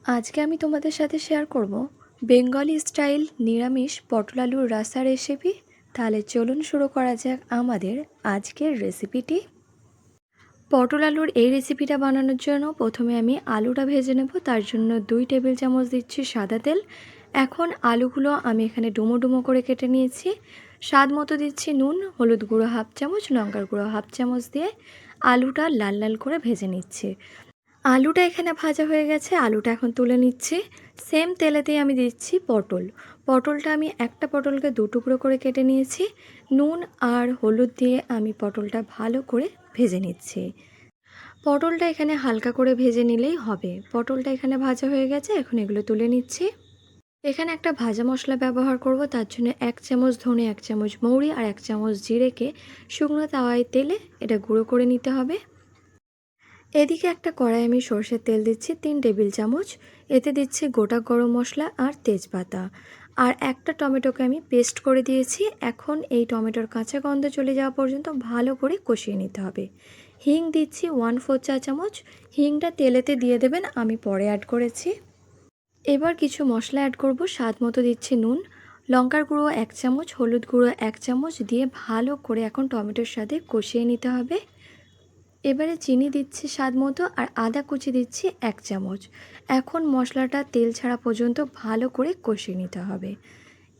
আজকে আমি তোমাদের সাথে শেয়ার করব বেঙ্গলি স্টাইল নিরামিষ পটল আলুর রাসা রেসিপি। তাহলে চলুন শুরু করা যাক আমাদের আজকের রেসিপিটি। পটল আলুর এই রেসিপিটা বানানোর জন্য প্রথমে আমি আলুটা ভেজে নেব। তার জন্য 2 টেবিল চামচ দিচ্ছি সাদা তেল। এখন আলুগুলো আমি এখানে ডুমো ডুমো করে কেটে নিয়েছি। স্বাদ মতো দিচ্ছি নুন, হলুদ গুঁড়ো হাফ চামচ, লঙ্কার গুঁড়ো হাফ চামচ দিয়ে আলুটা লাল লাল করে ভেজে নিচ্ছি। আলুটা এখানে ভাজা হয়ে গেছে, আলুটা এখন তুলে নিচ্ছি। সেম তেলেতেই আমি দিচ্ছি পটলটা আমি একটা পটলকে 2 টুকরো করে কেটে নিয়েছি। নুন আর হলুদ দিয়ে আমি পটলটা ভালো করে ভেজে নিচ্ছি। পটলটা এখানে হালকা করে ভেজে নিলেই হবে। পটলটা এখানে ভাজা হয়ে গেছে, এখন এগুলো তুলে নিচ্ছি। এখানে একটা ভাজা মশলা ব্যবহার করব। তার জন্য 1 চামচ ধনে, 1 চামচ মৌরি আর 1 চামচ জিরেকে শুকনো তাওয়ায় তেলে এটা গুঁড়ো করে নিতে হবে। এদিকে একটা কড়াই আমি সরষের তেল দিচ্ছি 3 টেবিল চামচ। এতে দিচ্ছি গোটা গরম মশলা আর তেজপাতা। আর একটা টমেটোকে আমি পেস্ট করে দিয়েছি। এখন এই টমেটোর কাঁচা গন্ধ চলে যাওয়া পর্যন্ত ভালো করে কষিয়ে নিতে হবে। হিং দিচ্ছি 1/4 চা চামচ। হিংটা তেলেতে দিয়ে দেবেন, আমি পরে অ্যাড করেছি। এবার কিছু মশলা অ্যাড করব। স্বাদ মতো দিচ্ছি নুন, লঙ্কার গুঁড়ো 1 চামচ, হলুদ গুঁড়ো 1 চামচ দিয়ে ভালো করে এখন টমেটোর সাথে কষিয়ে নিতে হবে। এবারে চিনি দিচ্ছি স্বাদ মতো আর আদা কুচি দিচ্ছি 1 চামচ। এখন মশলাটা তেল ছাড়া পর্যন্ত ভালো করে কষিয়ে নিতে হবে।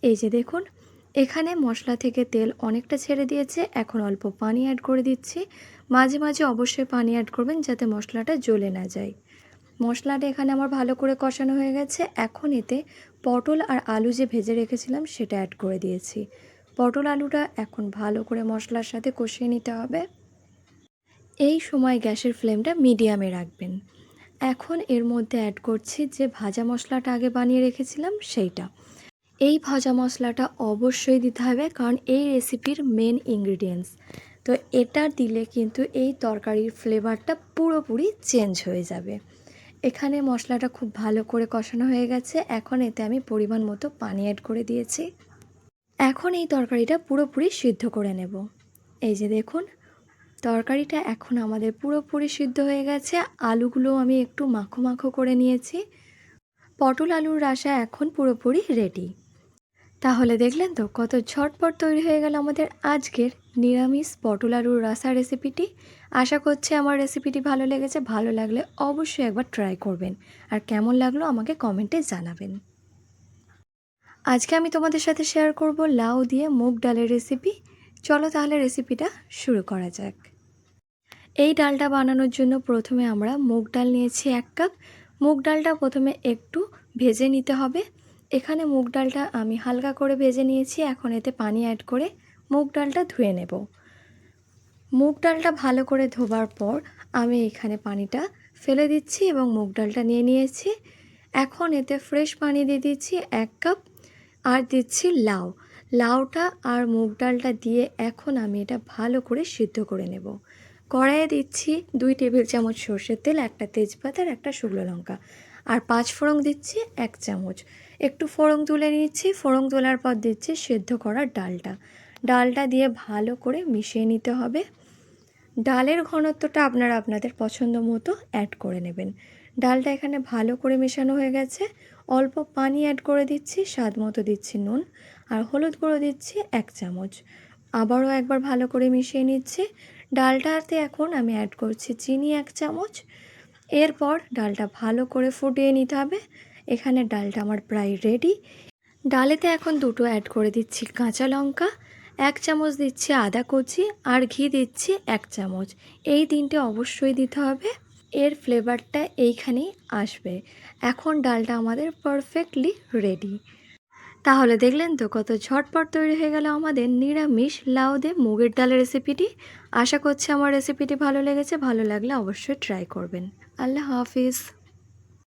এই যে দেখুন, এখানে মশলা থেকে তেল অনেকটা ছেড়ে দিয়েছে। এখন অল্প পানি অ্যাড করে দিচ্ছি। মাঝে মাঝে অবশ্যই পানি অ্যাড করবেন যাতে মশলাটা জ্বলে না যায়। মশলাটা এখানে আমার ভালো করে কষানো হয়ে গেছে। এখন এতে পটল আর আলু যে ভেজে রেখেছিলাম সেটা অ্যাড করে দিয়েছি। পটল আলুটা এখন ভালো করে মশলার সাথে কষিয়ে নিতে হবে। এই সময় গ্যাসের ফ্লেমটা মিডিয়ামে রাখবেন। এখন এর মধ্যে অ্যাড করছি যে ভাজা মশলাটা আগে বানিয়ে রেখেছিলাম সেইটা। এই ভাজা মশলাটা অবশ্যই দিতে হবে, কারণ এই রেসিপির মেন ইনগ্রিডিয়েন্টস। তো এটা দিলে কিন্তু এই তরকারির ফ্লেভারটা পুরোপুরি চেঞ্জ হয়ে যাবে। এখানে মশলাটা খুব ভালো করে কষানো হয়ে গেছে। এখন এতে আমি পরিমাণ মতো পানি অ্যাড করে দিয়েছি। এখন এই তরকারিটা পুরোপুরি সিদ্ধ করে নেব। এই যে দেখুন, তরকারিটা এখন আমাদের পুরোপুরি সিদ্ধ হয়ে গেছে। আলুগুলো আমি একটু মাখো মাখো করে নিয়েছি। পটল আলুর রাসা এখন পুরোপুরি রেডি। তাহলে দেখলেন তো কত ঝটপট তৈরি হয়ে গেল আমাদের আজকের নিরামিষ পটল আলুর রাসা রেসিপিটি। আশা করছি আমার রেসিপিটি ভালো লেগেছে। ভালো লাগলে অবশ্যই একবার ট্রাই করবেন, আর কেমন লাগলো আমাকে কমেন্টে জানাবেন। আজকে আমি তোমাদের সাথে শেয়ার করব লাউ দিয়ে মুগ ডালের রেসিপি। চলো তাহলে রেসিপিটা শুরু করা যাক। এই ডালটা বানানোর জন্য প্রথমে আমরা মুগ ডাল নিয়েছি 1 কাপ। মুগ ডালটা প্রথমে একটু ভেজে নিতে হবে। এখানে মুগ ডালটা আমি হালকা করে ভেজে নিয়েছি। এখন এতে পানি অ্যাড করে মুগ ডালটা ধুয়ে নেব। মুগ ডালটা ভালো করে ধোবার পর আমি এখানে পানিটা ফেলে দিচ্ছি এবং মুগ ডালটা নিয়ে নিয়েছি। এখন এতে ফ্রেশ পানি দিয়ে দিচ্ছি 1 কাপ আর দিচ্ছি লাউটা আর মুগ ডালটা দিয়ে এখন আমি এটা ভালো করে সিদ্ধ করে নেব। কড়াইয়ে দিচ্ছি 2 টেবিল চামচ সরষের তেল, একটা তেজপাতা আর একটা শুকনো লঙ্কা আর 5 ফোড়ন দিচ্ছি 1 চামচ। একটু ফোড়ন তুলে নিচ্ছি। ফোড়ন তোলার পর দিচ্ছি সেদ্ধ করা ডালটা দিয়ে ভালো করে মিশিয়ে নিতে হবে। ডালের ঘনত্বটা আপনারা আপনাদের পছন্দ মতো অ্যাড করে নেবেন। ডালটা এখানে ভালো করে মেশানো হয়ে গেছে। অল্প পানি অ্যাড করে দিচ্ছি, স্বাদ মতো দিচ্ছি নুন আর হলুদ গুঁড়ো দিচ্ছি 1 চামচ। আবারও একবার ভালো করে মিশিয়ে নিচ্ছি। ডালটাতে এখন আমি অ্যাড করছি চিনি 1 চামচ। এরপর ডালটা ভালো করে ফুটিয়ে নিতে হবে। এখানে ডালটা আমার প্রায় রেডি। ডালেতে এখন দুটো অ্যাড করে দিচ্ছি কাঁচা লঙ্কা, 1 চামচ দিচ্ছি আদা কুচি আর ঘি দিচ্ছি 1 চামচ। এই 3টে অবশ্যই দিতে হবে, এর ফ্লেভারটা এইখানেই আসবে। এখন ডালটা আমাদের পারফেক্টলি রেডি। তাহলে দেখলেন তো কত ঝটপট তৈরি হয়ে গেল আমাদের নিরামিষ লাউ দিয়ে মুগের ডালের রেসিপিটি। আশা করছি আমার রেসিপিটি ভালো লেগেছে। ভালো লাগলে অবশ্যই ট্রাই করবেন। আল্লাহ হাফিজ।